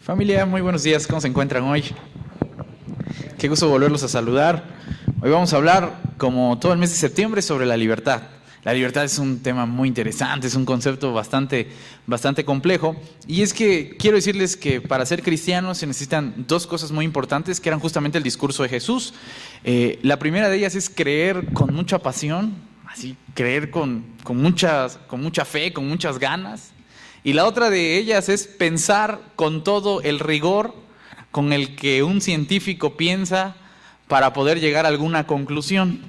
Familia, muy buenos días, ¿cómo se encuentran hoy? Qué gusto volverlos a saludar. Hoy vamos a hablar, como todo el mes de septiembre, sobre la libertad. La libertad es un tema muy interesante, es un concepto bastante complejo. Y es que quiero decirles que para ser cristianos se necesitan dos cosas muy importantes, que eran justamente el discurso de Jesús. La primera de ellas es creer con mucha pasión, así creer con mucha fe, con muchas ganas. Y la otra de ellas es pensar con todo el rigor con el que un científico piensa para poder llegar a alguna conclusión.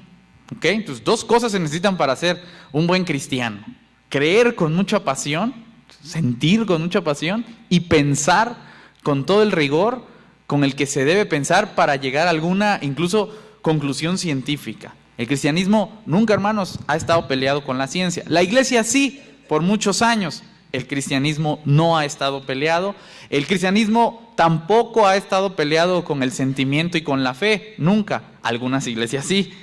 ¿Ok? Entonces, dos cosas se necesitan para ser un buen cristiano: creer con mucha pasión, sentir con mucha pasión y pensar con todo el rigor con el que se debe pensar para llegar a alguna, incluso, conclusión científica. El cristianismo nunca, hermanos, ha estado peleado con la ciencia. La iglesia sí, por muchos años. El cristianismo no ha estado peleado. El cristianismo tampoco ha estado peleado con el sentimiento y con la fe, nunca. Algunas iglesias sí,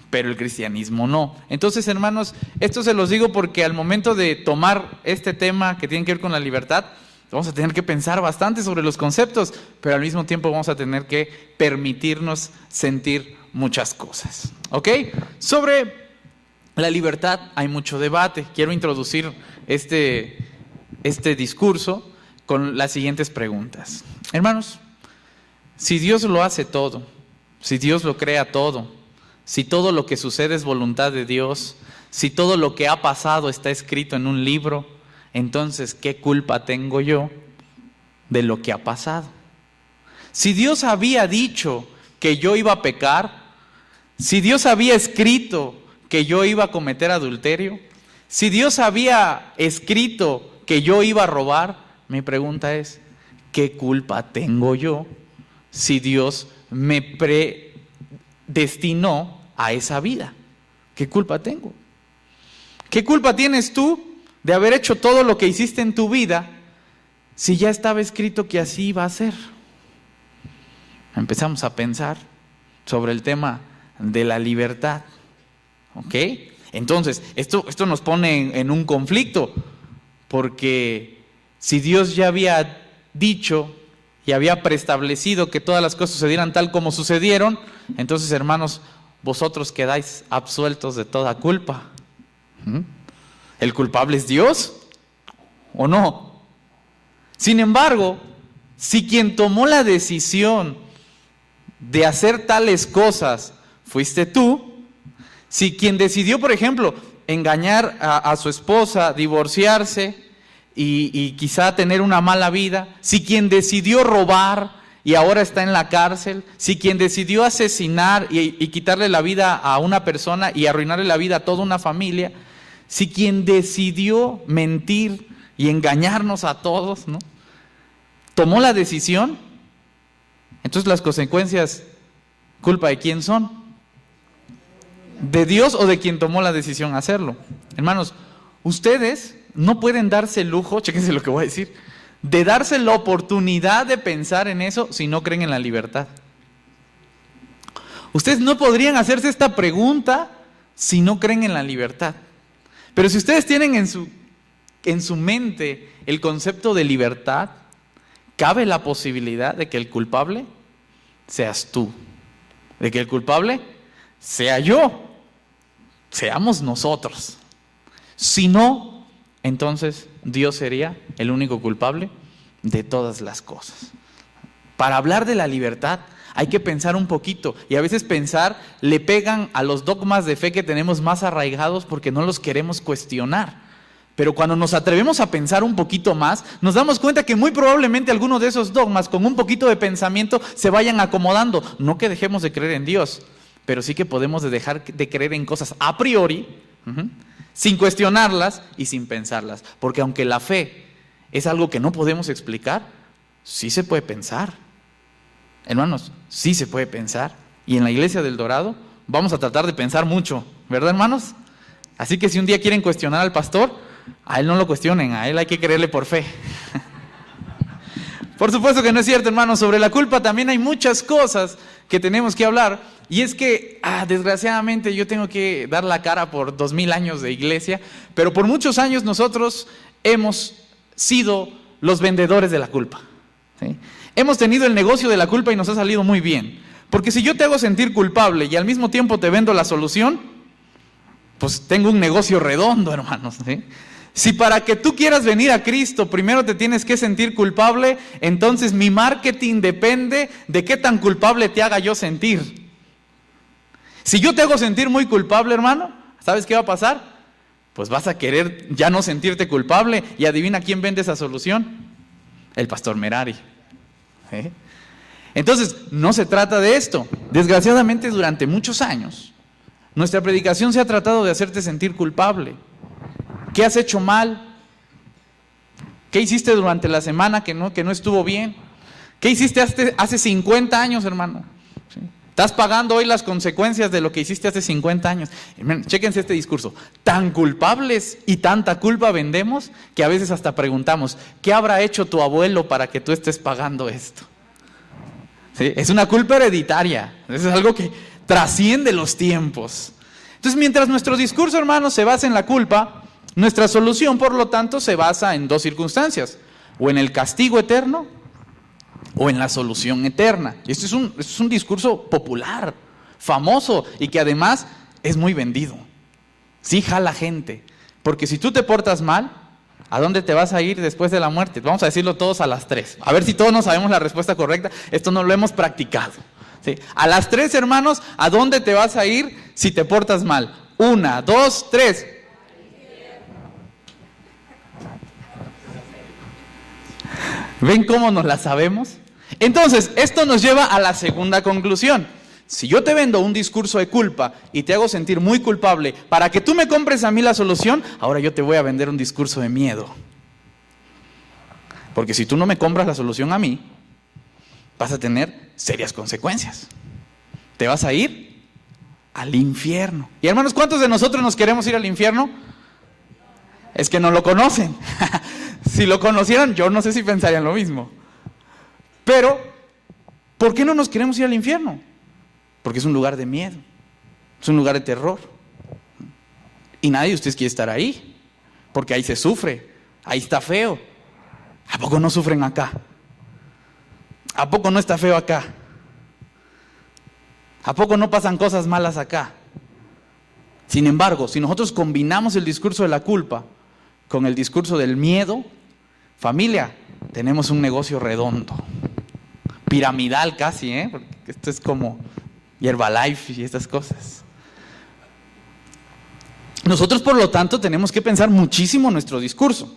pero el cristianismo no. Entonces, hermanos, esto se los digo porque al momento de tomar este tema que tiene que ver con la libertad, vamos a tener que pensar bastante sobre los conceptos, pero al mismo tiempo vamos a tener que permitirnos sentir muchas cosas. ¿Ok? Sobre la libertad hay mucho debate. Quiero introducir este discurso con las siguientes preguntas. Hermanos, si Dios lo hace todo, si Dios lo crea todo, si todo lo que sucede es voluntad de Dios, si todo lo que ha pasado está escrito en un libro, entonces, ¿qué culpa tengo yo de lo que ha pasado? Si Dios había dicho que yo iba a pecar, si Dios había escrito que yo iba a cometer adulterio, si Dios había escrito que yo iba a robar, mi pregunta es, ¿qué culpa tengo yo si Dios me predestinó a esa vida? ¿Qué culpa tengo? ¿Qué culpa tienes tú de haber hecho todo lo que hiciste en tu vida si ya estaba escrito que así iba a ser? Empezamos a pensar sobre el tema de la libertad. ¿Ok? Entonces, esto nos pone en un conflicto, porque si Dios ya había dicho y había preestablecido que todas las cosas sucedieran tal como sucedieron, entonces, hermanos, vosotros quedáis absueltos de toda culpa. ¿El culpable es Dios o no? Sin embargo, si quien tomó la decisión de hacer tales cosas fuiste tú, si quien decidió, por ejemplo, engañar a su esposa, divorciarse y quizá tener una mala vida, si quien decidió robar y ahora está en la cárcel, si quien decidió asesinar y quitarle la vida a una persona y arruinarle la vida a toda una familia, si quien decidió mentir y engañarnos a todos, ¿no?, tomó la decisión, entonces las consecuencias, ¿culpa de quién son? ¿De Dios o de quien tomó la decisión de hacerlo? Hermanos, ustedes no pueden darse el lujo, chéquense lo que voy a decir, de darse la oportunidad de pensar en eso si no creen en la libertad. Ustedes no podrían hacerse esta pregunta si no creen en la libertad. Pero si ustedes tienen en su mente el concepto de libertad, cabe la posibilidad de que el culpable seas tú, de que el culpable sea yo, seamos nosotros. Si no, entonces Dios sería el único culpable de todas las cosas. Para hablar de la libertad hay que pensar un poquito, y a veces pensar le pegan a los dogmas de fe que tenemos más arraigados porque no los queremos cuestionar. Pero cuando nos atrevemos a pensar un poquito más, nos damos cuenta que muy probablemente algunos de esos dogmas, con un poquito de pensamiento, se vayan acomodando. No que dejemos de creer en Dios, pero sí que podemos dejar de creer en cosas a priori, sin cuestionarlas y sin pensarlas. Porque aunque la fe es algo que no podemos explicar, sí se puede pensar. Hermanos, sí se puede pensar. Y en la Iglesia del Dorado vamos a tratar de pensar mucho, ¿verdad, hermanos? Así que si un día quieren cuestionar al pastor, a él no lo cuestionen, a él hay que creerle por fe. Por supuesto que no es cierto, hermanos. Sobre la culpa también hay muchas cosas que tenemos que hablar. Y es que, desgraciadamente, yo tengo que dar la cara por 2000 años de iglesia, pero por muchos años nosotros hemos sido los vendedores de la culpa. ¿sí? Hemos tenido el negocio de la culpa y nos ha salido muy bien. Porque si yo te hago sentir culpable y al mismo tiempo te vendo la solución, pues tengo un negocio redondo, hermanos, ¿sí? Si para que tú quieras venir a Cristo primero te tienes que sentir culpable, entonces mi marketing depende de qué tan culpable te haga yo sentir. Si yo te hago sentir muy culpable, hermano, ¿sabes qué va a pasar? Pues vas a querer ya no sentirte culpable. Y adivina quién vende esa solución. El pastor Merari. ¿Sí? Entonces, no se trata de esto. Desgraciadamente, durante muchos años, nuestra predicación se ha tratado de hacerte sentir culpable. ¿Qué has hecho mal? ¿Qué hiciste durante la semana que no estuvo bien? ¿Qué hiciste hace 50 años, hermano? ¿Sí? Estás pagando hoy las consecuencias de lo que hiciste hace 50 años. Chéquense este discurso. Tan culpables y tanta culpa vendemos que a veces hasta preguntamos, ¿qué habrá hecho tu abuelo para que tú estés pagando esto? ¿Sí? Es una culpa hereditaria. Es algo que trasciende los tiempos. Entonces, mientras nuestro discurso, hermanos, se basa en la culpa, nuestra solución, por lo tanto, se basa en dos circunstancias. O en el castigo eterno, o en la solución eterna. Y este es un discurso popular, famoso, y que además es muy vendido. Sí jala gente. Porque si tú te portas mal, ¿a dónde te vas a ir después de la muerte? Vamos a decirlo todos a las 3. A ver si todos no sabemos la respuesta correcta. Esto no lo hemos practicado. ¿Sí? A las 3, hermanos, ¿a dónde te vas a ir si te portas mal? 1, 2, 3. ¿Ven cómo nos la sabemos? Entonces, esto nos lleva a la segunda conclusión. Si yo te vendo un discurso de culpa y te hago sentir muy culpable para que tú me compres a mí la solución, ahora yo te voy a vender un discurso de miedo. Porque si tú no me compras la solución a mí, vas a tener serias consecuencias. Te vas a ir al infierno. Y hermanos, ¿cuántos de nosotros nos queremos ir al infierno? Es que no lo conocen. Si lo conocieran, yo no sé si pensarían lo mismo. Pero, ¿por qué no nos queremos ir al infierno? Porque es un lugar de miedo, es un lugar de terror. Y nadie de ustedes quiere estar ahí, porque ahí se sufre, ahí está feo. ¿A poco no sufren acá? ¿A poco no está feo acá? ¿A poco no pasan cosas malas acá? Sin embargo, si nosotros combinamos el discurso de la culpa con el discurso del miedo, familia, tenemos un negocio redondo, piramidal casi, porque esto es como Herbalife y estas cosas. Nosotros, por lo tanto, tenemos que pensar muchísimo nuestro discurso.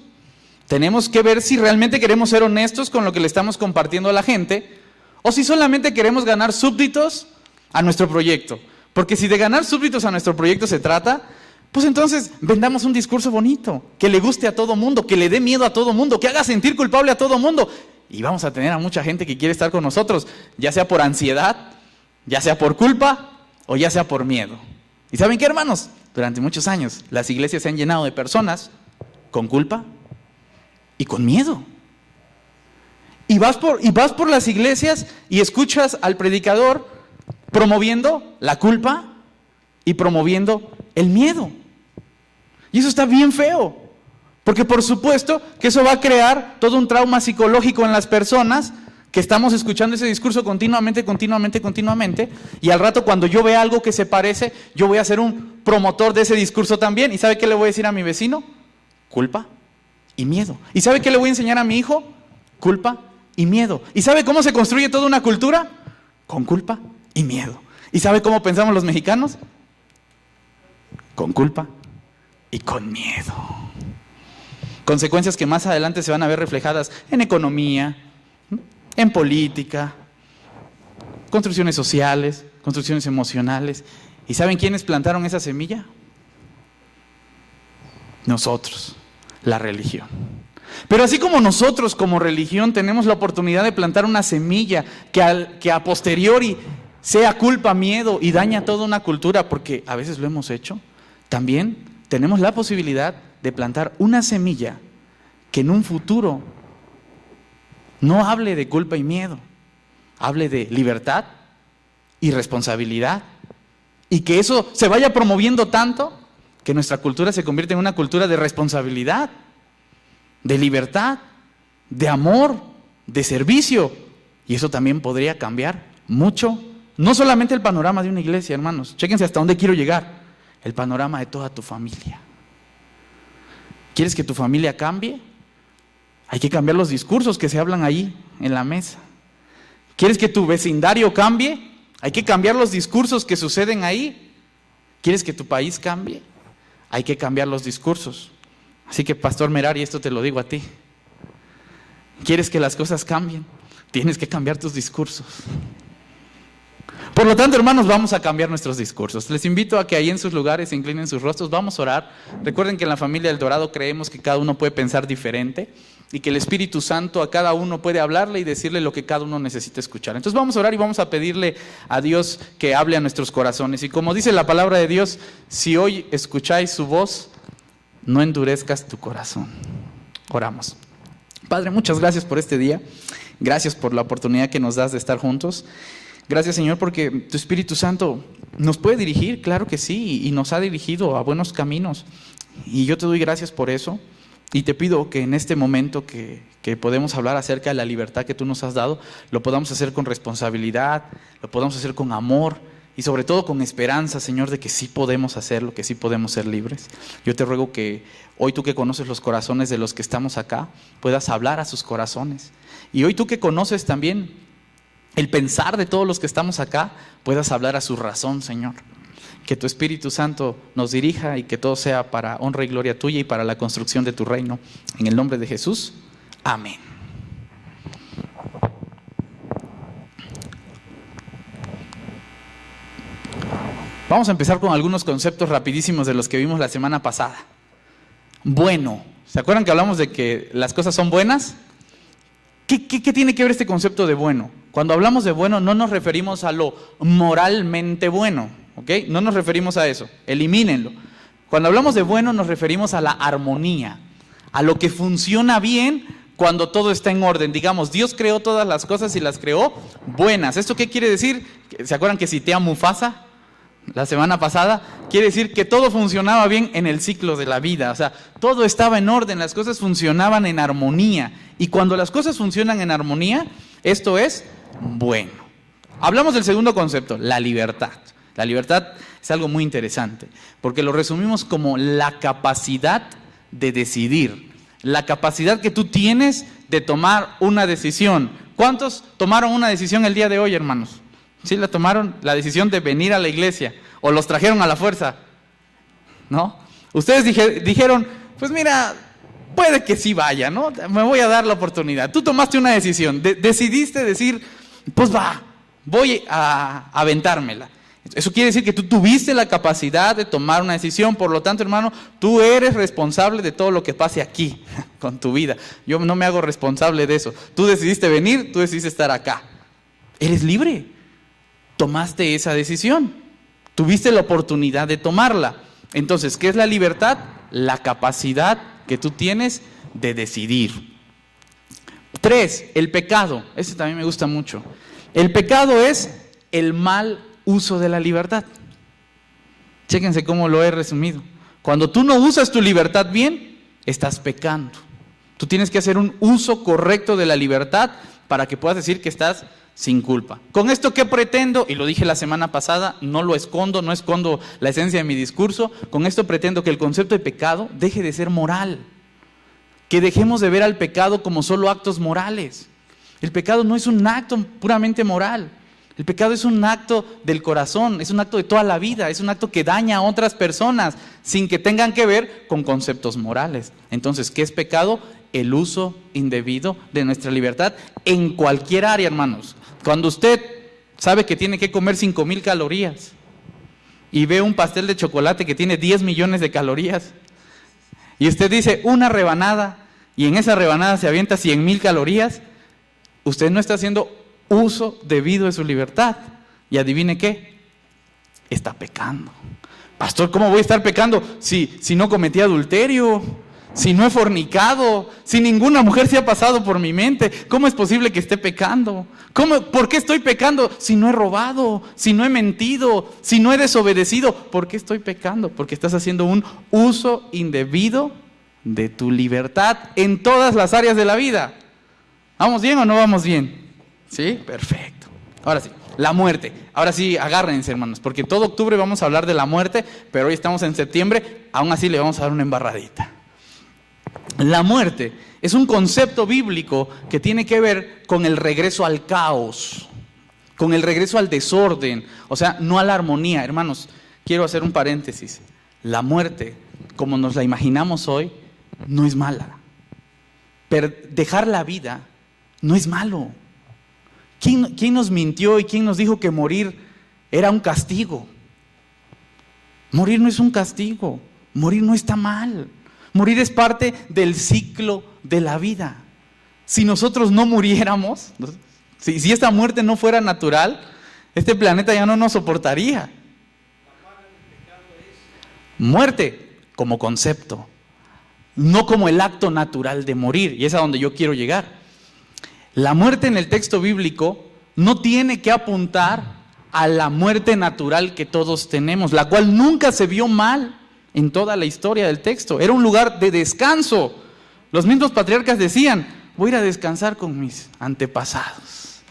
Tenemos que ver si realmente queremos ser honestos con lo que le estamos compartiendo a la gente o si solamente queremos ganar súbditos a nuestro proyecto. Porque si de ganar súbditos a nuestro proyecto se trata, pues entonces vendamos un discurso bonito, que le guste a todo mundo, que le dé miedo a todo mundo, que haga sentir culpable a todo mundo. Y vamos a tener a mucha gente que quiere estar con nosotros, ya sea por ansiedad, ya sea por culpa o ya sea por miedo. ¿Y saben qué, hermanos? Durante muchos años las iglesias se han llenado de personas con culpa y con miedo. Y vas por las iglesias y escuchas al predicador promoviendo la culpa y promoviendo el miedo. Y eso está bien feo, porque por supuesto que eso va a crear todo un trauma psicológico en las personas que estamos escuchando ese discurso continuamente, y al rato cuando yo vea algo que se parece, yo voy a ser un promotor de ese discurso también. ¿Y sabe qué le voy a decir a mi vecino? Culpa y miedo. ¿Y sabe qué le voy a enseñar a mi hijo? Culpa y miedo. ¿Y sabe cómo se construye toda una cultura? Con culpa y miedo. ¿Y sabe cómo pensamos los mexicanos? Con culpa y con miedo. Consecuencias que más adelante se van a ver reflejadas en economía, en política, construcciones sociales, construcciones emocionales. ¿Y saben quiénes plantaron esa semilla? Nosotros, la religión. Pero así como nosotros como religión tenemos la oportunidad de plantar una semilla que a posteriori sea culpa, miedo y daña toda una cultura, porque a veces lo hemos hecho, también tenemos la posibilidad de plantar una semilla que en un futuro no hable de culpa y miedo, hable de libertad y responsabilidad, y que eso se vaya promoviendo tanto que nuestra cultura se convierte en una cultura de responsabilidad, de libertad, de amor, de servicio. Y eso también podría cambiar mucho, no solamente el panorama de una iglesia, hermanos. Chéquense hasta dónde quiero llegar. El panorama de toda tu familia. ¿Quieres que tu familia cambie? Hay que cambiar los discursos que se hablan ahí en la mesa. ¿Quieres que tu vecindario cambie? Hay que cambiar los discursos que suceden ahí. ¿Quieres que tu país cambie? Hay que cambiar los discursos. Así que, Pastor Merari, esto te lo digo a ti. ¿Quieres que las cosas cambien? Tienes que cambiar tus discursos. Por lo tanto, hermanos, vamos a cambiar nuestros discursos. Les invito a que ahí en sus lugares se inclinen sus rostros. Vamos a orar. Recuerden que en la familia del Dorado creemos que cada uno puede pensar diferente y que el Espíritu Santo a cada uno puede hablarle y decirle lo que cada uno necesita escuchar. Entonces vamos a orar y vamos a pedirle a Dios que hable a nuestros corazones. Y como dice la palabra de Dios, si hoy escucháis su voz, no endurezcas tu corazón. Oramos. Padre, muchas gracias por este día. Gracias por la oportunidad que nos das de estar juntos. Gracias, Señor, porque tu Espíritu Santo nos puede dirigir, claro que sí, y nos ha dirigido a buenos caminos. Y yo te doy gracias por eso. Y te pido que en este momento que podemos hablar acerca de la libertad que tú nos has dado, lo podamos hacer con responsabilidad, lo podamos hacer con amor y sobre todo con esperanza, Señor, de que sí podemos hacerlo, que sí podemos ser libres. Yo te ruego que hoy tú que conoces los corazones de los que estamos acá, puedas hablar a sus corazones. Y hoy tú que conoces también el pensar de todos los que estamos acá, puedas hablar a su razón, Señor. Que tu Espíritu Santo nos dirija y que todo sea para honra y gloria tuya y para la construcción de tu reino. En el nombre de Jesús, amén. Vamos a empezar con algunos conceptos rapidísimos de los que vimos la semana pasada. Bueno, ¿se acuerdan que hablamos de que las cosas son buenas? ¿Qué tiene que ver este concepto de bueno? Cuando hablamos de bueno no nos referimos a lo moralmente bueno, ¿ok? No nos referimos a eso, elimínenlo. Cuando hablamos de bueno nos referimos a la armonía, a lo que funciona bien cuando todo está en orden. Digamos, Dios creó todas las cosas y las creó buenas. ¿Esto qué quiere decir? ¿Se acuerdan que cité a Mufasa la semana pasada? Quiere decir que todo funcionaba bien en el ciclo de la vida, o sea, todo estaba en orden, las cosas funcionaban en armonía. Y cuando las cosas funcionan en armonía, esto es bueno. Hablamos del segundo concepto, la libertad. La libertad es algo muy interesante, porque lo resumimos como la capacidad de decidir, la capacidad que tú tienes de tomar una decisión. ¿Cuántos tomaron una decisión el día de hoy, hermanos? ¿Sí la tomaron? La decisión de venir a la iglesia, o los trajeron a la fuerza, ¿no? Ustedes dijeron, pues mira, puede que sí vaya, ¿no? Me voy a dar la oportunidad. Tú tomaste una decisión, decidiste decir, pues va, voy a aventármela. Eso quiere decir que tú tuviste la capacidad de tomar una decisión. Por lo tanto, hermano, tú eres responsable de todo lo que pase aquí con tu vida. Yo no me hago responsable de eso. Tú decidiste venir, tú decidiste estar acá. Eres libre. Tomaste esa decisión. Tuviste la oportunidad de tomarla. Entonces, ¿qué es la libertad? La capacidad que tú tienes de decidir. 3, el pecado. Este también me gusta mucho. El pecado es el mal uso de la libertad. Chéquense cómo lo he resumido. Cuando tú no usas tu libertad bien, estás pecando. Tú tienes que hacer un uso correcto de la libertad para que puedas decir que estás sin culpa. ¿Con esto qué pretendo? Y lo dije la semana pasada, no lo escondo, no escondo la esencia de mi discurso. Con esto pretendo que el concepto de pecado deje de ser moral. Que dejemos de ver al pecado como solo actos morales. El pecado no es un acto puramente moral. El pecado es un acto del corazón, es un acto de toda la vida, es un acto que daña a otras personas sin que tengan que ver con conceptos morales. Entonces, ¿qué es pecado? El uso indebido de nuestra libertad en cualquier área, hermanos. Cuando usted sabe que tiene que comer 5,000 calorías y ve un pastel de chocolate que tiene 10 millones de calorías y usted dice una rebanada y en esa rebanada se avienta 100,000 calorías, usted no está haciendo uso debido de su libertad. Y adivine qué, está pecando. Pastor, ¿cómo voy a estar pecando si no cometí adulterio? Si no he fornicado, si ninguna mujer se ha pasado por mi mente, ¿cómo es posible que esté pecando? ¿Por qué estoy pecando? Si no he robado, si no he mentido, si no he desobedecido, ¿por qué estoy pecando? Porque estás haciendo un uso indebido de tu libertad en todas las áreas de la vida. ¿Vamos bien o no vamos bien? ¿Sí? Perfecto. Ahora sí, la muerte. Ahora sí, agárrense, hermanos, porque todo octubre vamos a hablar de la muerte, pero hoy estamos en septiembre, aún así le vamos a dar una embarradita. La muerte es un concepto bíblico que tiene que ver con el regreso al caos, con el regreso al desorden, o sea, no a la armonía. Hermanos, quiero hacer un paréntesis. La muerte, como nos la imaginamos hoy, no es mala. Pero dejar la vida no es malo. ¿Quién nos mintió y quién nos dijo que morir era un castigo? Morir no es un castigo, morir no está mal. Morir es parte del ciclo de la vida. Si nosotros no muriéramos, si esta muerte no fuera natural, este planeta ya no nos soportaría. Muerte como concepto, no como el acto natural de morir, y es a donde yo quiero llegar. La muerte en el texto bíblico no tiene que apuntar a la muerte natural que todos tenemos, la cual nunca se vio mal en toda la historia del texto. Era un lugar de descanso. Los mismos patriarcas decían, voy a ir a descansar con mis antepasados.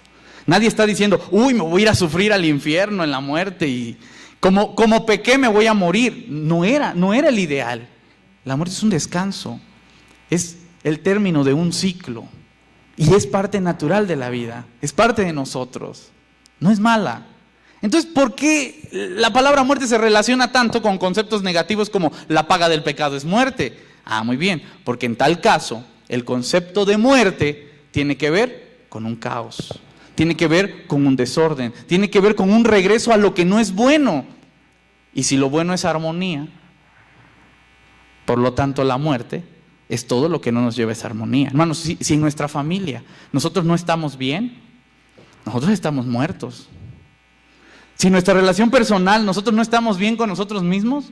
Nadie está diciendo, uy, me voy a ir a sufrir al infierno en la muerte y como pequé me voy a morir. No era el ideal. La muerte es un descanso, es el término de un ciclo y es parte natural de la vida, es parte de nosotros, no es mala. Entonces, ¿por qué la palabra muerte se relaciona tanto con conceptos negativos como la paga del pecado es muerte? Muy bien, porque en tal caso el concepto de muerte tiene que ver con un caos, tiene que ver con un desorden, tiene que ver con un regreso a lo que no es bueno. Y si lo bueno es armonía, por lo tanto la muerte es todo lo que no nos lleva a esa armonía. Hermanos, si en nuestra familia nosotros no estamos bien, nosotros estamos muertos. Si en nuestra relación personal nosotros no estamos bien con nosotros mismos,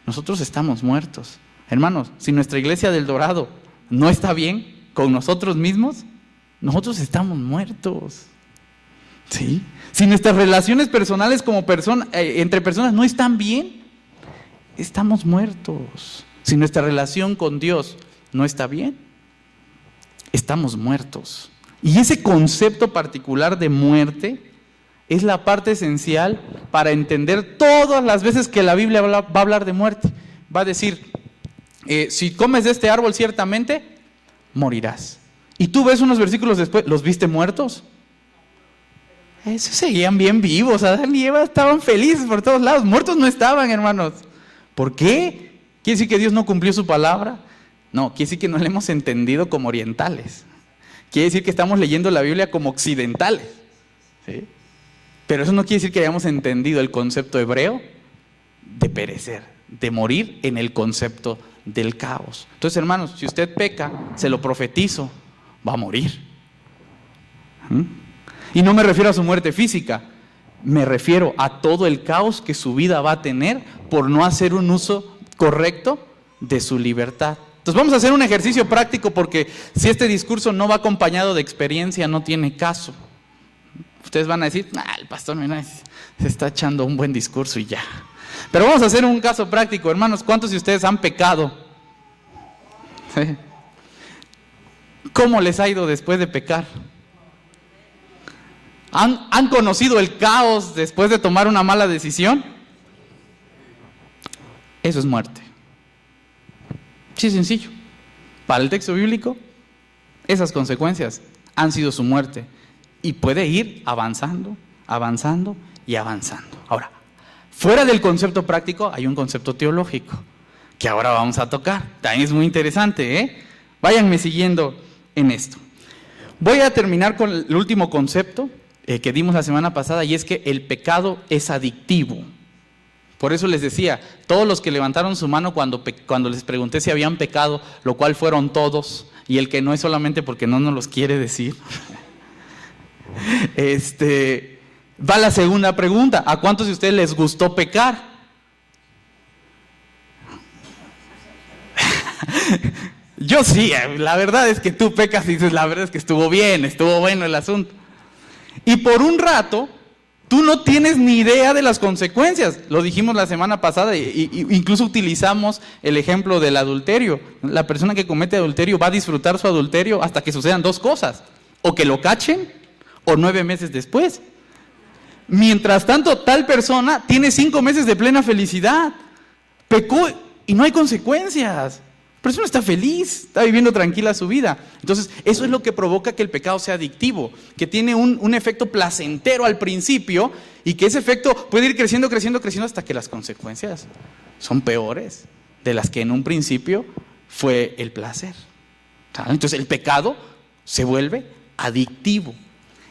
nosotros estamos muertos. Hermanos, si nuestra iglesia del Dorado no está bien con nosotros mismos, nosotros estamos muertos. ¿Sí? Si nuestras relaciones personales como entre personas no están bien, estamos muertos. Si nuestra relación con Dios no está bien, estamos muertos. Y ese concepto particular de muerte es la parte esencial para entender todas las veces que la Biblia va a hablar de muerte. Va a decir, si comes de este árbol ciertamente morirás. Y tú ves unos versículos después, ¿los viste muertos? Esos seguían bien vivos, Adán y Eva estaban felices por todos lados, muertos no estaban, hermanos. ¿Por qué? ¿Quiere decir que Dios no cumplió su palabra? No, quiere decir que no la hemos entendido como orientales. Quiere decir que estamos leyendo la Biblia como occidentales. ¿Sí? Pero eso no quiere decir que hayamos entendido el concepto hebreo de perecer, de morir en el concepto del caos. Entonces, hermanos, si usted peca, se lo profetizo, va a morir. Y no me refiero a su muerte física, me refiero a todo el caos que su vida va a tener por no hacer un uso correcto de su libertad. Entonces vamos a hacer un ejercicio práctico, porque si este discurso no va acompañado de experiencia, no tiene caso. Ustedes van a decir, el pastor mira, se está echando un buen discurso y ya. Pero vamos a hacer un caso práctico, hermanos. ¿Cuántos de ustedes han pecado? ¿Sí? ¿Cómo les ha ido después de pecar? ¿Han conocido el caos después de tomar una mala decisión? Eso es muerte. Sí, sencillo. Para el texto bíblico, esas consecuencias han sido su muerte. Y puede ir avanzando, avanzando y avanzando. Ahora, fuera del concepto práctico hay un concepto teológico que ahora vamos a tocar. También es muy interesante, ¿eh? Váyanme siguiendo en esto. Voy a terminar con el último concepto que dimos la semana pasada, y es que el pecado es adictivo. Por eso les decía, todos los que levantaron su mano cuando les pregunté si habían pecado, lo cual fueron todos, y el que no es solamente porque no nos los quiere decir. Va la segunda pregunta: ¿a cuántos de ustedes les gustó pecar? Yo sí, la verdad es que tú pecas y dices, la verdad es que estuvo bien, estuvo bueno el asunto. Y por un rato, tú no tienes ni idea de las consecuencias. Lo dijimos la semana pasada, incluso utilizamos el ejemplo del adulterio. La persona que comete adulterio va a disfrutar su adulterio hasta que sucedan dos cosas: o que lo cachen, o 9 meses después. Mientras tanto, tal persona tiene 5 meses de plena felicidad. Pecó y no hay consecuencias. Pero eso no está feliz, está viviendo tranquila su vida. Entonces, eso es lo que provoca que el pecado sea adictivo, que tiene un efecto placentero al principio y que ese efecto puede ir creciendo, creciendo, creciendo hasta que las consecuencias son peores de las que en un principio fue el placer. Entonces, el pecado se vuelve adictivo.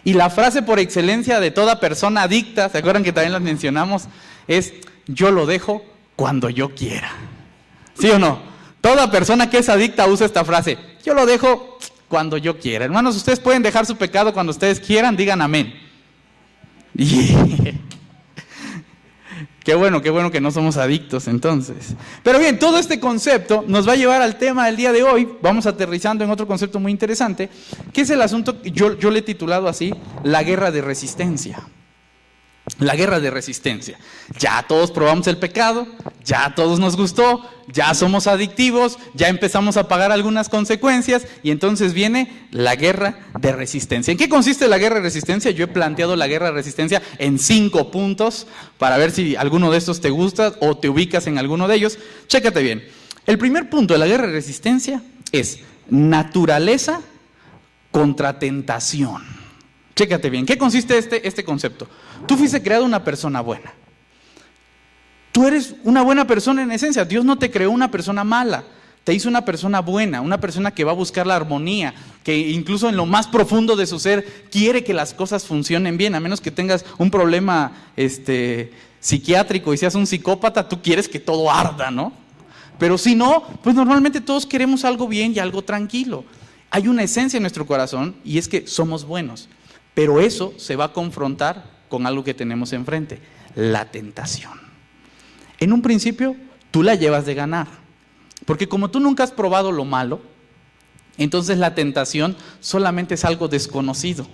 Y la frase por excelencia de toda persona adicta, ¿se acuerdan que también las mencionamos? Es: yo lo dejo cuando yo quiera. ¿Sí o no? Toda persona que es adicta usa esta frase: yo lo dejo cuando yo quiera. Hermanos, ustedes pueden dejar su pecado cuando ustedes quieran, digan amén. Qué bueno que no somos adictos entonces. Pero bien, todo este concepto nos va a llevar al tema del día de hoy. Vamos aterrizando en otro concepto muy interesante, que es el asunto, yo le he titulado así: la guerra de resistencia. La guerra de resistencia. Ya todos probamos el pecado, ya a todos nos gustó, ya somos adictivos, ya empezamos a pagar algunas consecuencias y entonces viene la guerra de resistencia. ¿En qué consiste la guerra de resistencia? Yo he planteado la guerra de resistencia en 5 puntos para ver si alguno de estos te gusta o te ubicas en alguno de ellos. Chécate bien. El primer punto de la guerra de resistencia es naturaleza contra tentación. Chécate bien, ¿qué consiste este concepto? Tú fuiste creado una persona buena. Tú eres una buena persona en esencia. Dios no te creó una persona mala. Te hizo una persona buena, una persona que va a buscar la armonía, que incluso en lo más profundo de su ser quiere que las cosas funcionen bien, a menos que tengas un problema psiquiátrico y seas un psicópata, tú quieres que todo arda, ¿no? Pero si no, pues normalmente todos queremos algo bien y algo tranquilo. Hay una esencia en nuestro corazón y es que somos buenos. Pero eso se va a confrontar con algo que tenemos enfrente: la tentación. En un principio, tú la llevas de ganar. Porque como tú nunca has probado lo malo, entonces la tentación solamente es algo desconocido.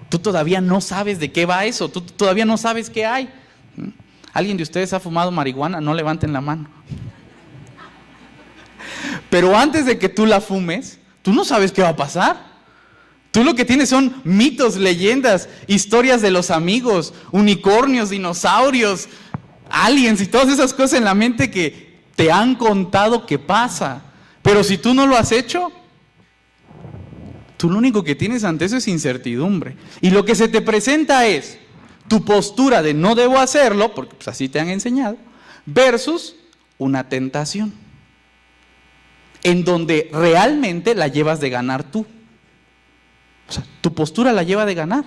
Tú todavía no sabes de qué va eso, tú todavía no sabes qué hay. ¿Alguien de ustedes ha fumado marihuana? No levanten la mano. Pero antes de que tú la fumes, tú no sabes qué va a pasar. Tú lo que tienes son mitos, leyendas, historias de los amigos, unicornios, dinosaurios, aliens y todas esas cosas en la mente que te han contado que pasa. Pero si tú no lo has hecho, tú lo único que tienes ante eso es incertidumbre. Y lo que se te presenta es tu postura de no debo hacerlo, porque pues así te han enseñado, versus una tentación, en donde realmente la llevas de ganar tú. O sea, tu postura la lleva de ganar,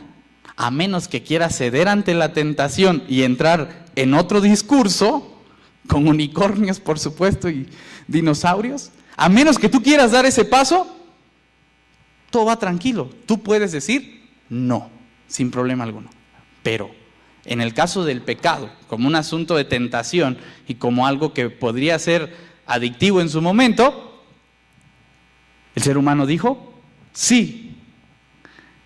a menos que quieras ceder ante la tentación y entrar en otro discurso, con unicornios por supuesto y dinosaurios. A menos que tú quieras dar ese paso, todo va tranquilo. Tú puedes decir no, sin problema alguno. Pero en el caso del pecado, como un asunto de tentación y como algo que podría ser adictivo en su momento, el ser humano dijo sí.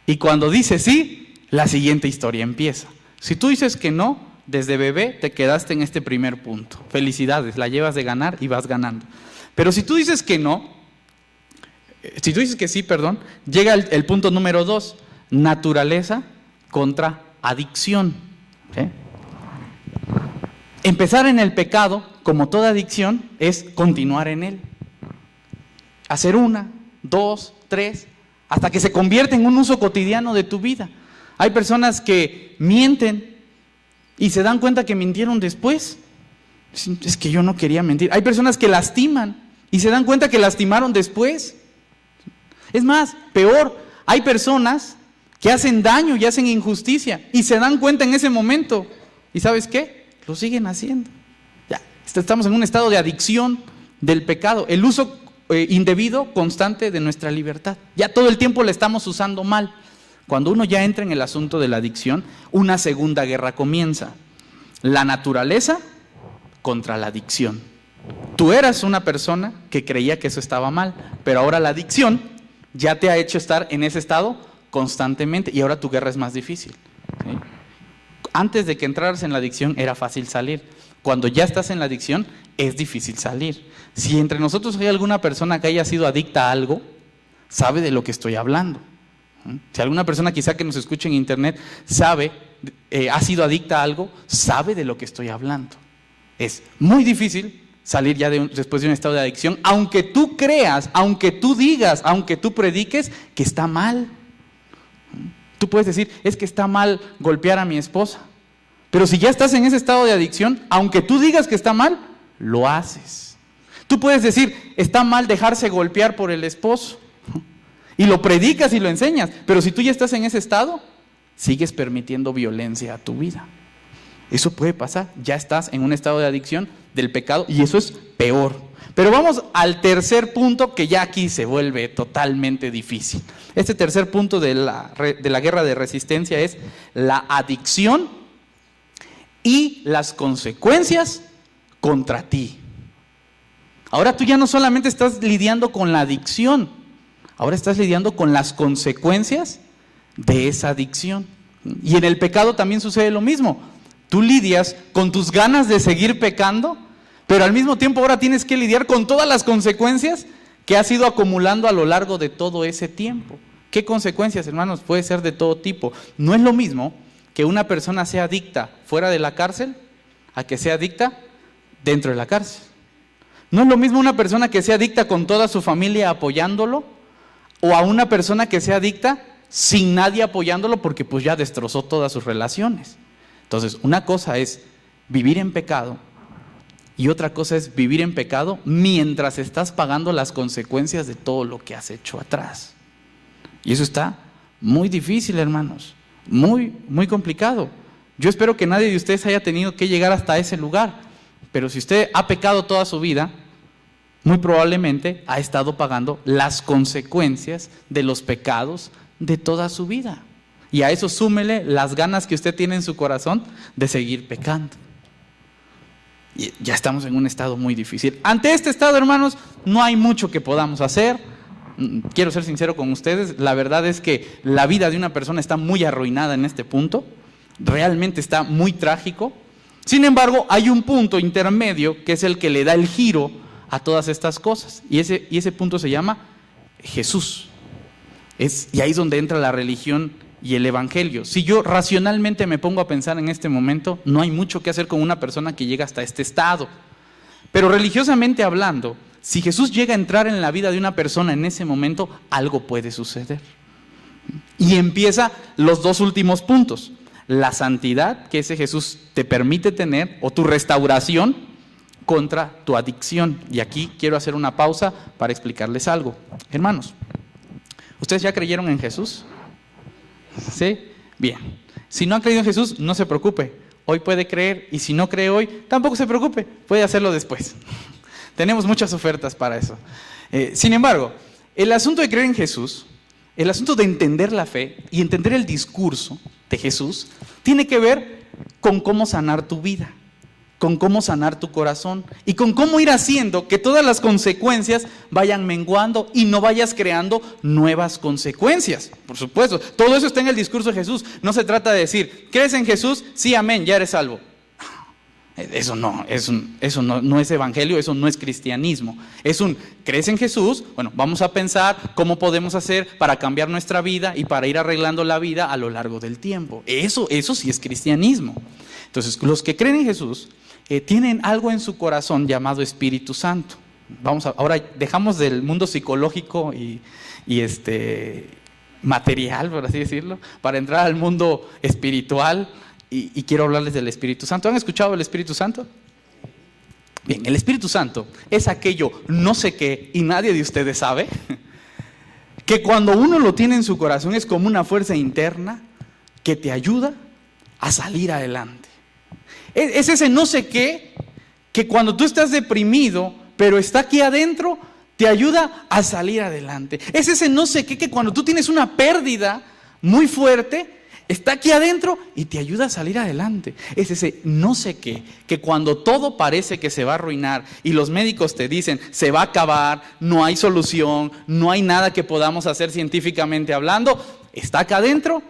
Y cuando dice sí, la siguiente historia empieza. Si tú dices que no, desde bebé te quedaste en este primer punto. Felicidades, la llevas de ganar y vas ganando. Pero si tú dices que no, si tú dices que sí, perdón, llega el punto número 2, naturaleza contra adicción. ¿Sí? Empezar en el pecado, como toda adicción, es continuar en él. Hacer 1, 2, 3... hasta que se convierte en un uso cotidiano de tu vida. Hay personas que mienten y se dan cuenta que mintieron después. Es que yo no quería mentir. Hay personas que lastiman y se dan cuenta que lastimaron después. Es más, peor, hay personas que hacen daño y hacen injusticia y se dan cuenta en ese momento. ¿Y sabes qué? Lo siguen haciendo. Ya, estamos en un estado de adicción del pecado. El uso indebido, constante de nuestra libertad. Ya todo el tiempo la estamos usando mal. Cuando uno ya entra en el asunto de la adicción, una segunda guerra comienza. La naturaleza contra la adicción. Tú eras una persona que creía que eso estaba mal, pero ahora la adicción ya te ha hecho estar en ese estado constantemente y ahora tu guerra es más difícil. ¿Sí? Antes de que entraras en la adicción era fácil salir. Cuando ya estás en la adicción es difícil salir. Si entre nosotros hay alguna persona que haya sido adicta a algo, sabe de lo que estoy hablando. Si alguna persona quizá que nos escuche en internet sabe, ha sido adicta a algo, sabe de lo que estoy hablando. Es muy difícil salir ya después de un estado de adicción, aunque tú creas, aunque tú digas, aunque tú prediques que está mal. Tú puedes decir, es que está mal golpear a mi esposa. Pero si ya estás en ese estado de adicción, aunque tú digas que está mal, lo haces. Tú puedes decir, está mal dejarse golpear por el esposo. Y lo predicas y lo enseñas. Pero si tú ya estás en ese estado, sigues permitiendo violencia a tu vida. Eso puede pasar. Ya estás en un estado de adicción del pecado y eso es peor. Pero vamos al tercer punto, que ya aquí se vuelve totalmente difícil. Este tercer punto de la guerra de resistencia es la adicción y las consecuencias contra ti. Ahora tú ya no solamente estás lidiando con la adicción, ahora estás lidiando con las consecuencias de esa adicción. Y en el pecado también sucede lo mismo. Tú lidias con tus ganas de seguir pecando, pero al mismo tiempo ahora tienes que lidiar con todas las consecuencias que has ido acumulando a lo largo de todo ese tiempo. ¿Qué consecuencias, hermanos? Puede ser de todo tipo. No es lo mismo que una persona sea adicta fuera de la cárcel a que sea adicta dentro de la cárcel. No es lo mismo una persona que sea adicta con toda su familia apoyándolo o a una persona que sea adicta sin nadie apoyándolo porque pues ya destrozó todas sus relaciones. Entonces, una cosa es vivir en pecado y otra cosa es vivir en pecado mientras estás pagando las consecuencias de todo lo que has hecho atrás. Y eso está muy difícil, hermanos, muy, muy complicado. Yo espero que nadie de ustedes haya tenido que llegar hasta ese lugar, pero si usted ha pecado toda su vida, muy probablemente ha estado pagando las consecuencias de los pecados de toda su vida. Y a eso súmele las ganas que usted tiene en su corazón de seguir pecando. Y ya estamos en un estado muy difícil. Ante este estado, hermanos, no hay mucho que podamos hacer. Quiero ser sincero con ustedes, la verdad es que la vida de una persona está muy arruinada en este punto. Realmente está muy trágico. Sin embargo, hay un punto intermedio que es el que le da el giro a todas estas cosas. Y ese punto se llama Jesús. Y ahí es donde entra la religión y el evangelio. Si yo racionalmente me pongo a pensar en este momento, no hay mucho que hacer con una persona que llega hasta este estado. Pero religiosamente hablando, si Jesús llega a entrar en la vida de una persona en ese momento, algo puede suceder. Y empieza los dos últimos puntos. La santidad que ese Jesús te permite tener, o tu restauración contra tu adicción. Y aquí quiero hacer una pausa para explicarles algo. Hermanos, ¿ustedes ya creyeron en Jesús? ¿Sí? Bien. Si no han creído en Jesús, no se preocupe. Hoy puede creer, y si no cree hoy, tampoco se preocupe. Puede hacerlo después. Tenemos muchas ofertas para eso. Sin embargo, el asunto de creer en Jesús, el asunto de entender la fe y entender el discurso de Jesús, tiene que ver con cómo sanar tu vida, con cómo sanar tu corazón y con cómo ir haciendo que todas las consecuencias vayan menguando y no vayas creando nuevas consecuencias. Por supuesto, todo eso está en el discurso de Jesús. No se trata de decir, ¿crees en Jesús? Sí, amén, ya eres salvo. Eso no es evangelio, eso no es cristianismo. ¿crees en Jesús? Bueno, vamos a pensar cómo podemos hacer para cambiar nuestra vida y para ir arreglando la vida a lo largo del tiempo. Eso sí es cristianismo. Entonces, los que creen en Jesús tienen algo en su corazón llamado Espíritu Santo. Ahora dejamos del mundo psicológico y material, por así decirlo, para entrar al mundo espiritual. Y quiero hablarles del Espíritu Santo. ¿Han escuchado del Espíritu Santo? Bien, el Espíritu Santo es aquello no sé qué y nadie de ustedes sabe, que cuando uno lo tiene en su corazón es como una fuerza interna que te ayuda a salir adelante. Es ese no sé qué que cuando tú estás deprimido, pero está aquí adentro, te ayuda a salir adelante. Es ese no sé qué que cuando tú tienes una pérdida muy fuerte, está aquí adentro y te ayuda a salir adelante. Es ese no sé qué, que cuando todo parece que se va a arruinar y los médicos te dicen se va a acabar, no hay solución, no hay nada que podamos hacer científicamente hablando, está acá adentro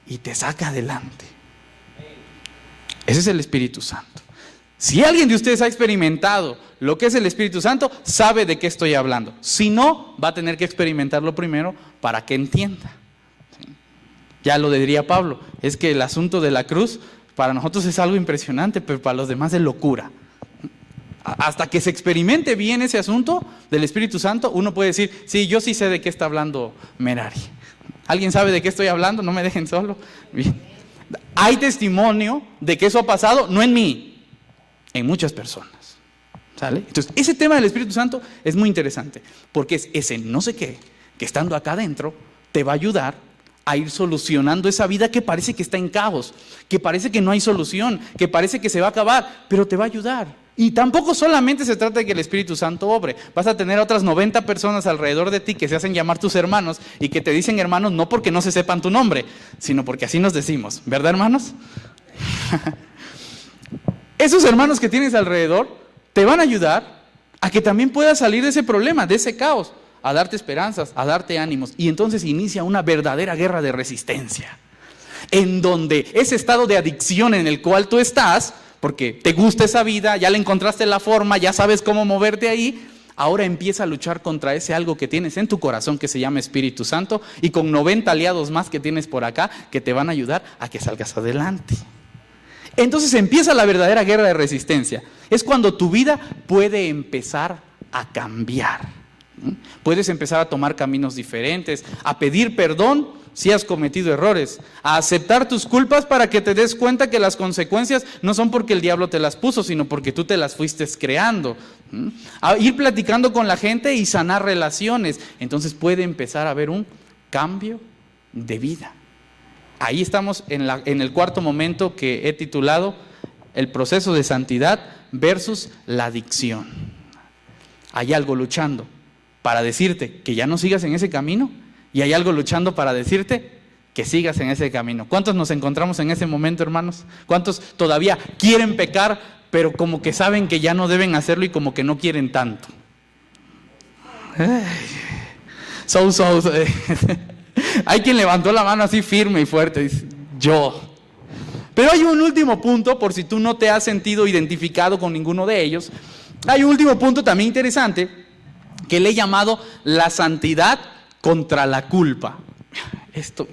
y te saca adelante. Ese es el Espíritu Santo. Si alguien de ustedes ha experimentado lo que es el Espíritu Santo, sabe de qué estoy hablando. Si no, va a tener que experimentarlo primero para que entienda. Ya lo diría Pablo, es que el asunto de la cruz para nosotros es algo impresionante, pero para los demás es locura. Hasta que se experimente bien ese asunto del Espíritu Santo, uno puede decir, sí, yo sí sé de qué está hablando Merari. ¿Alguien sabe de qué estoy hablando? No me dejen solo. Bien. Hay testimonio de que eso ha pasado, no en mí, en muchas personas. ¿Sale? Entonces, ese tema del Espíritu Santo es muy interesante, porque es ese no sé qué, que estando acá adentro, te va a ayudar a ir solucionando esa vida que parece que está en caos, que parece que no hay solución, que parece que se va a acabar, pero te va a ayudar. Y tampoco solamente se trata de que el Espíritu Santo obre. Vas a tener otras 90 personas alrededor de ti que se hacen llamar tus hermanos y que te dicen hermanos no porque no se sepan tu nombre, sino porque así nos decimos. ¿Verdad, hermanos? Esos hermanos que tienes alrededor te van a ayudar a que también puedas salir de ese problema, de ese caos, a darte esperanzas, a darte ánimos. Y entonces inicia una verdadera guerra de resistencia, en donde ese estado de adicción en el cual tú estás, porque te gusta esa vida, ya le encontraste la forma, ya sabes cómo moverte ahí, ahora empieza a luchar contra ese algo que tienes en tu corazón que se llama Espíritu Santo, y con 90 aliados más que tienes por acá que te van a ayudar a que salgas adelante. Entonces empieza la verdadera guerra de resistencia. Es cuando tu vida puede empezar a cambiar. Puedes empezar a tomar caminos diferentes, a pedir perdón si has cometido errores, a aceptar tus culpas para que te des cuenta que las consecuencias no son porque el diablo te las puso, sino porque tú te las fuiste creando. A ir platicando con la gente y sanar relaciones. Entonces puede empezar a haber un cambio de vida. Ahí estamos en el cuarto momento que he titulado el proceso de santidad versus la adicción. Hay algo luchando para decirte que ya no sigas en ese camino, y hay algo luchando para decirte que sigas en ese camino. ¿Cuántos nos encontramos en ese momento, hermanos? ¿Cuántos todavía quieren pecar, pero como que saben que ya no deben hacerlo y como que no quieren tanto? Hay quien levantó la mano así firme y fuerte, dice, yo. Pero hay un último punto, por si tú no te has sentido identificado con ninguno de ellos. Hay un último punto también interesante que le he llamado la santidad contra la culpa. Esto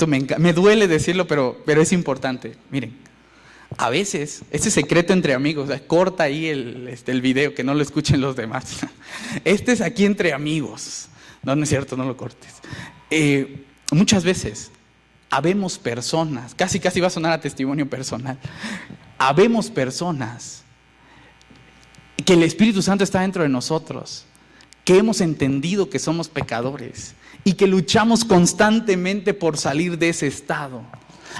me duele decirlo, pero es importante. Miren, a veces, este secreto entre amigos, corta ahí el video, que no lo escuchen los demás. Este es aquí entre amigos. No es cierto, no lo cortes. Muchas veces, habemos personas, casi va a sonar a testimonio personal, habemos personas que el Espíritu Santo está dentro de nosotros, que hemos entendido que somos pecadores y que luchamos constantemente por salir de ese estado.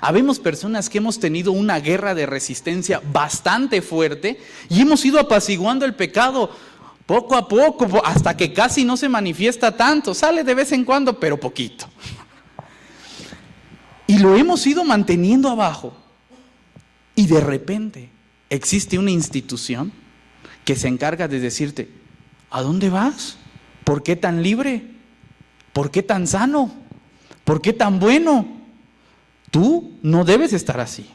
Habemos personas que hemos tenido una guerra de resistencia bastante fuerte y hemos ido apaciguando el pecado poco a poco hasta que casi no se manifiesta tanto. Sale de vez en cuando, pero poquito. Y lo hemos ido manteniendo abajo. Y de repente existe una institución que se encarga de decirte, ¿a dónde vas? ¿Por qué tan libre? ¿Por qué tan sano? ¿Por qué tan bueno? Tú no debes estar así.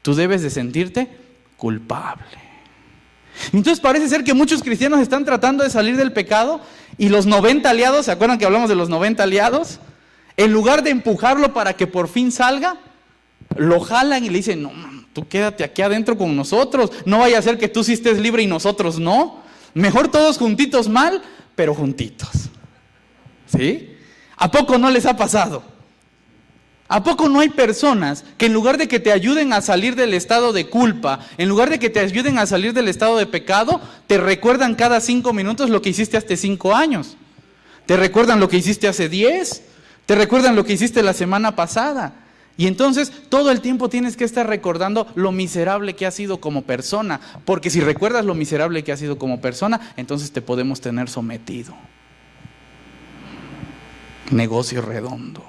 Tú debes de sentirte culpable. Entonces parece ser que muchos cristianos están tratando de salir del pecado y los 90 aliados, ¿se acuerdan que hablamos de los 90 aliados? En lugar de empujarlo para que por fin salga, lo jalan y le dicen, no, tú quédate aquí adentro con nosotros. No vaya a ser que tú sí estés libre y nosotros no. Mejor todos juntitos mal, pero juntitos. ¿Sí? ¿A poco no les ha pasado? ¿A poco no hay personas que en lugar de que te ayuden a salir del estado de culpa, en lugar de que te ayuden a salir del estado de pecado, te recuerdan cada 5 minutos lo que hiciste hace 5 años? Te recuerdan lo que hiciste hace 10, te recuerdan lo que hiciste la semana pasada. Y entonces todo el tiempo tienes que estar recordando lo miserable que has sido como persona, porque si recuerdas lo miserable que has sido como persona, entonces te podemos tener sometido. Negocio redondo.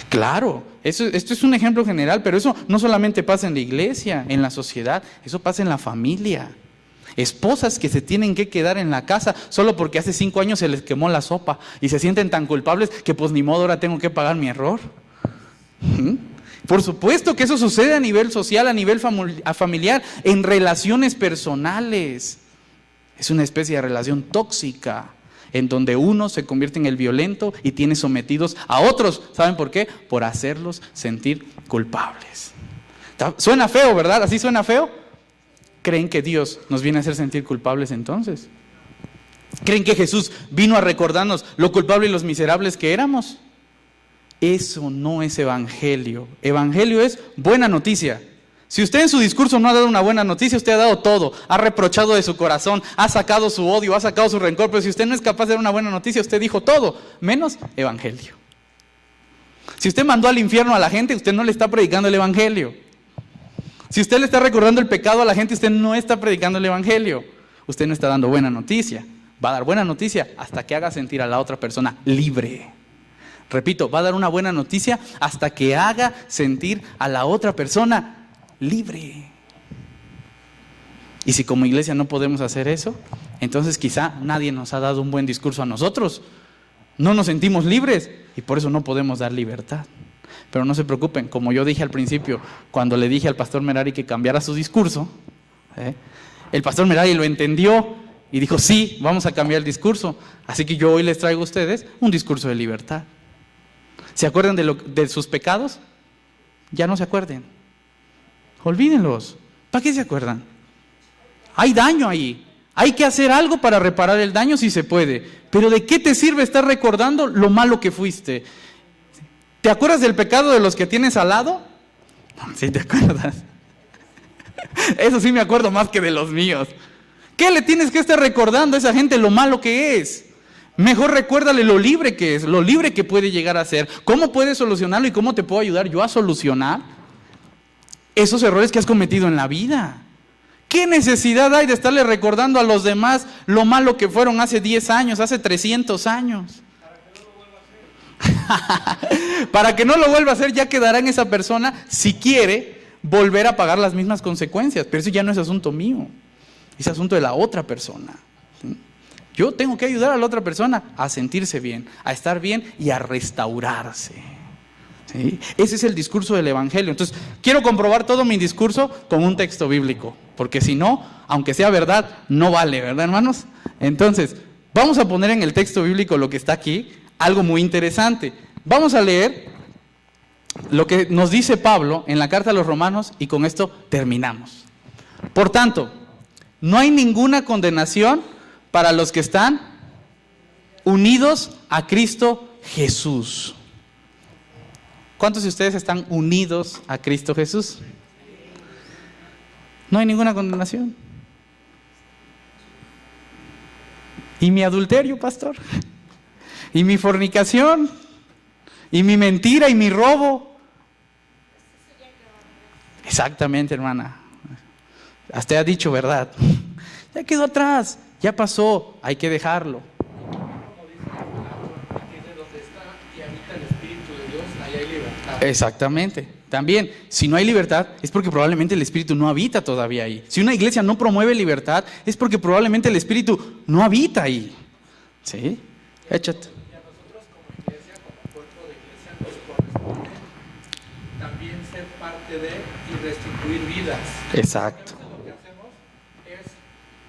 Claro, esto es un ejemplo general, pero eso no solamente pasa en la iglesia, en la sociedad, eso pasa en la familia. Esposas que se tienen que quedar en la casa solo porque hace 5 años se les quemó la sopa y se sienten tan culpables que pues ni modo, ahora tengo que pagar mi error. Por supuesto que eso sucede a nivel social, a nivel familiar, en relaciones personales. Es una especie de relación tóxica en donde uno se convierte en el violento y tiene sometidos a otros. ¿Saben por qué? Por hacerlos sentir culpables. Suena feo, ¿verdad? ¿Así suena feo? ¿Creen que Dios nos viene a hacer sentir culpables entonces? ¿Creen que Jesús vino a recordarnos lo culpables y los miserables que éramos? Eso no es evangelio. Evangelio es buena noticia. Si usted en su discurso no ha dado una buena noticia, usted ha dado todo, ha reprochado de su corazón, ha sacado su odio, ha sacado su rencor, pero si usted no es capaz de dar una buena noticia, usted dijo todo, menos evangelio. Si usted mandó al infierno a la gente, usted no le está predicando el evangelio. Si usted le está recordando el pecado a la gente, usted no está predicando el evangelio. Usted no está dando buena noticia. Va a dar buena noticia hasta que haga sentir a la otra persona libre. Repito, va a dar una buena noticia hasta que haga sentir a la otra persona libre. Y si como iglesia no podemos hacer eso, entonces quizá nadie nos ha dado un buen discurso a nosotros. No nos sentimos libres y por eso no podemos dar libertad. Pero no se preocupen, como yo dije al principio, cuando le dije al pastor Merari que cambiara su discurso, el pastor Merari lo entendió y dijo, sí, vamos a cambiar el discurso. Así que yo hoy les traigo a ustedes un discurso de libertad. ¿Se acuerdan de sus pecados? Ya no se acuerden. Olvídenlos. ¿Para qué se acuerdan? Hay daño ahí. Hay que hacer algo para reparar el daño si se puede. Pero ¿de qué te sirve estar recordando lo malo que fuiste? ¿Te acuerdas del pecado de los que tienes al lado? Sí, te acuerdas. Eso sí me acuerdo más que de los míos. ¿Qué le tienes que estar recordando a esa gente lo malo que es? Mejor recuérdale lo libre que es, lo libre que puede llegar a ser. ¿Cómo puedes solucionarlo y cómo te puedo ayudar yo a solucionar esos errores que has cometido en la vida? ¿Qué necesidad hay de estarle recordando a los demás lo malo que fueron hace 10 años, hace 300 años? Para que no lo vuelva a hacer, ya quedará en esa persona si quiere volver a pagar las mismas consecuencias. Pero eso ya no es asunto mío, es asunto de la otra persona. ¿Sí? Yo tengo que ayudar a la otra persona a sentirse bien, a estar bien y a restaurarse. ¿Sí? Ese es el discurso del evangelio. Entonces, quiero comprobar todo mi discurso con un texto bíblico, porque si no, aunque sea verdad, no vale, ¿verdad, hermanos? Entonces, vamos a poner en el texto bíblico lo que está aquí, algo muy interesante. Vamos a leer lo que nos dice Pablo en la carta a los Romanos y con esto terminamos. Por tanto, no hay ninguna condenación para los que están unidos a Cristo Jesús. ¿Cuántos de ustedes están unidos a Cristo Jesús? No hay ninguna condenación. ¿Y mi adulterio, pastor? ¿Y mi fornicación? ¿Y mi mentira y mi robo? Exactamente, hermana. Usted ha dicho verdad. Ya quedó atrás, ya pasó, hay que dejarlo. Exactamente. También, si no hay libertad, es porque probablemente el Espíritu no habita todavía ahí. Si una iglesia no promueve libertad, es porque probablemente el Espíritu no habita ahí. ¿Sí? Échate. Y a nosotros como iglesia, como cuerpo de iglesia, nos corresponde también ser parte de y restituir vidas. Exacto. Entonces, lo que hacemos es,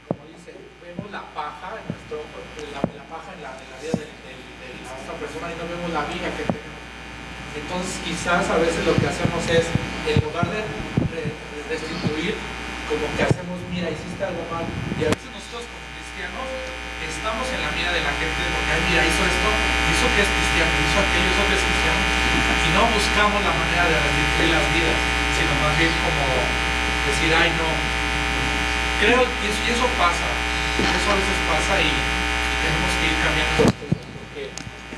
como dice, vemos la paja en la paja en la vida de la otra persona y no vemos la viga que tenemos. Entonces quizás a veces lo que hacemos es, en lugar de restituir, como que hacemos, mira, hiciste algo mal. Y a veces nosotros como cristianos estamos en la vida de la gente porque, ay, mira, hizo esto, hizo que es cristiano, hizo aquello, hizo que es cristiano. Y no buscamos la manera de restituir las vidas, sino más bien como decir, ay, no. Creo que eso pasa, eso a veces pasa y tenemos que ir cambiando las cosas. Porque...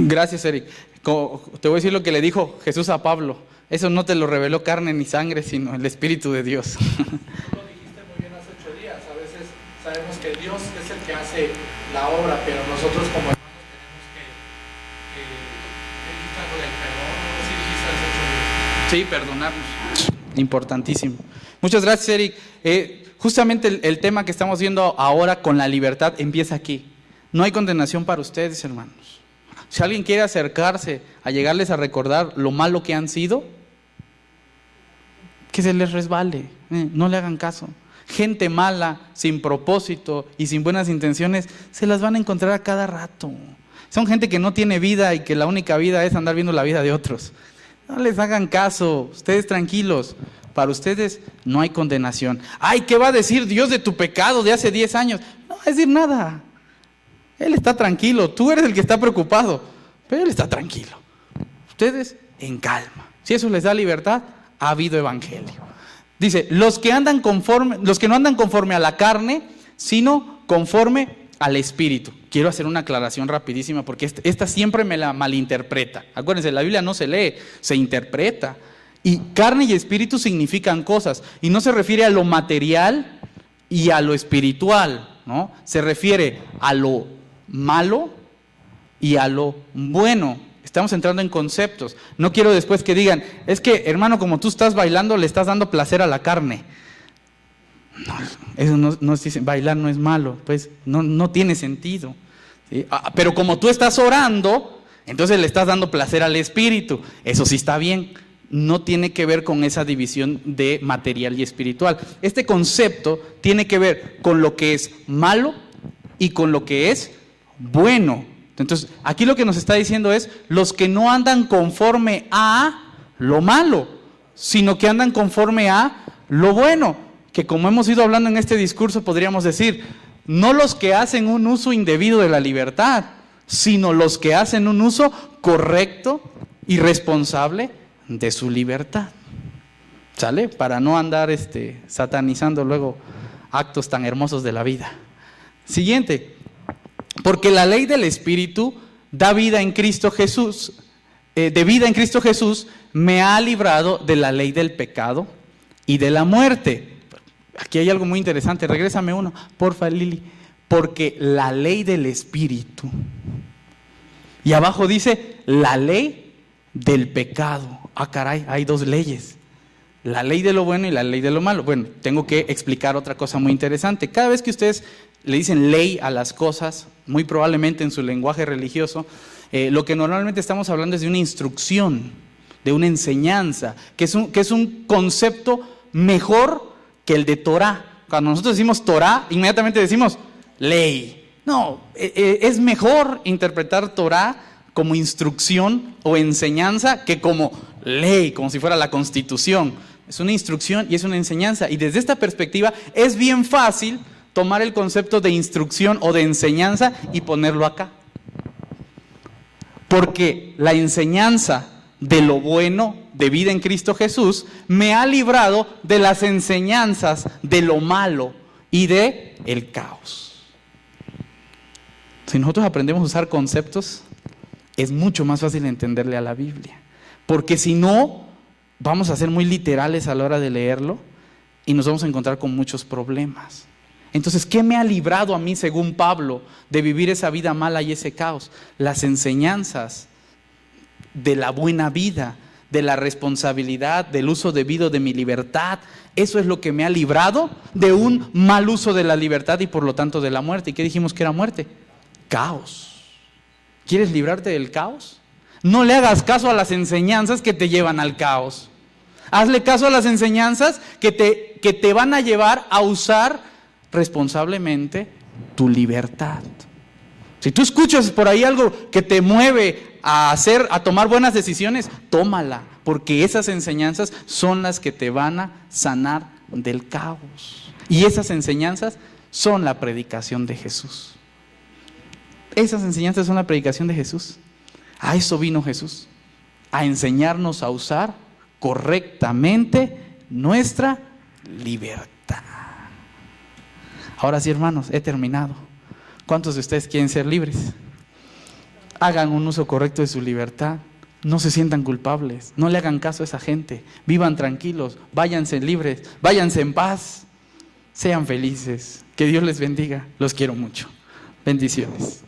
Gracias, Eric. Te voy a decir lo que le dijo Jesús a Pablo. Eso no te lo reveló carne ni sangre, sino el Espíritu de Dios. Tú lo dijiste muy bien hace 8 días. A veces sabemos que Dios es el que hace la obra, pero nosotros como hermanos tenemos que ir dándole el perdón. ¿No? ¿Sí dijiste hace 8 días? Sí, perdonarnos. Importantísimo. Muchas gracias, Eric. Justamente el tema que estamos viendo ahora con la libertad empieza aquí. No hay condenación para ustedes, hermanos. Si alguien quiere acercarse a llegarles a recordar lo malo que han sido, que se les resbale, no le hagan caso. Gente mala, sin propósito y sin buenas intenciones, se las van a encontrar a cada rato. Son gente que no tiene vida y que la única vida es andar viendo la vida de otros. No les hagan caso, ustedes tranquilos. Para ustedes no hay condenación. Ay, ¿qué va a decir Dios de tu pecado de hace 10 años? No va a decir nada. Él está tranquilo, tú eres el que está preocupado, pero Él está tranquilo. Ustedes en calma. Si eso les da libertad, ha habido evangelio. Dice, los que no andan conforme a la carne, sino conforme al Espíritu. Quiero hacer una aclaración rapidísima porque esta siempre me la malinterpreta. Acuérdense, la Biblia no se lee, se interpreta. Y carne y espíritu significan cosas. Y no se refiere a lo material y a lo espiritual, ¿no? Se refiere a lo malo y a lo bueno. Estamos entrando en conceptos. No quiero después que digan, es que hermano, como tú estás bailando, le estás dando placer a la carne. No, eso no es, bailar no es malo, pues no tiene sentido. ¿Sí? Pero como tú estás orando, entonces le estás dando placer al espíritu. Eso sí está bien. No tiene que ver con esa división de material y espiritual. Este concepto tiene que ver con lo que es malo y con lo que es bueno. Entonces, aquí lo que nos está diciendo es los que no andan conforme a lo malo, sino que andan conforme a lo bueno, que como hemos ido hablando en este discurso podríamos decir, no los que hacen un uso indebido de la libertad, sino los que hacen un uso correcto y responsable de su libertad. ¿Sale? Para no andar satanizando luego actos tan hermosos de la vida. Siguiente. Porque la ley del Espíritu da vida en Cristo Jesús, de vida en Cristo Jesús, me ha librado de la ley del pecado y de la muerte. Aquí hay algo muy interesante, regrésame uno, porfa Lili. Porque la ley del Espíritu, y abajo dice la ley del pecado. Ah, caray, hay dos leyes. La ley de lo bueno y la ley de lo malo. Bueno, tengo que explicar otra cosa muy interesante. Cada vez que ustedes le dicen ley a las cosas, muy probablemente en su lenguaje religioso, lo que normalmente estamos hablando es de una instrucción, de una enseñanza, que es un concepto mejor que el de Torah. Cuando nosotros decimos Torah, inmediatamente decimos ley. No, es mejor interpretar Torah como instrucción o enseñanza que como ley, como si fuera la Constitución. Es una instrucción y es una enseñanza. Y desde esta perspectiva es bien fácil tomar el concepto de instrucción o de enseñanza y ponerlo acá. Porque la enseñanza de lo bueno, de vida en Cristo Jesús, me ha librado de las enseñanzas de lo malo y de el caos. Si nosotros aprendemos a usar conceptos, es mucho más fácil entenderle a la Biblia. Porque si no, vamos a ser muy literales a la hora de leerlo y nos vamos a encontrar con muchos problemas. Entonces, ¿qué me ha librado a mí, según Pablo, de vivir esa vida mala y ese caos? Las enseñanzas de la buena vida, de la responsabilidad, del uso debido de mi libertad. Eso es lo que me ha librado de un mal uso de la libertad y por lo tanto de la muerte. ¿Y qué dijimos que era muerte? Caos. ¿Quieres librarte del caos? No le hagas caso a las enseñanzas que te llevan al caos. Hazle caso a las enseñanzas que te van a llevar a usar responsablemente tu libertad. Si tú escuchas por ahí algo que te mueve a tomar buenas decisiones, tómala, porque esas enseñanzas son las que te van a sanar del caos. Y esas enseñanzas son la predicación de Jesús. Esas enseñanzas son la predicación de Jesús. A eso vino Jesús, a enseñarnos a usar correctamente nuestra libertad. Ahora sí, hermanos, he terminado. ¿Cuántos de ustedes quieren ser libres? Hagan un uso correcto de su libertad. No se sientan culpables. No le hagan caso a esa gente. Vivan tranquilos. Váyanse libres. Váyanse en paz. Sean felices. Que Dios les bendiga. Los quiero mucho. Bendiciones.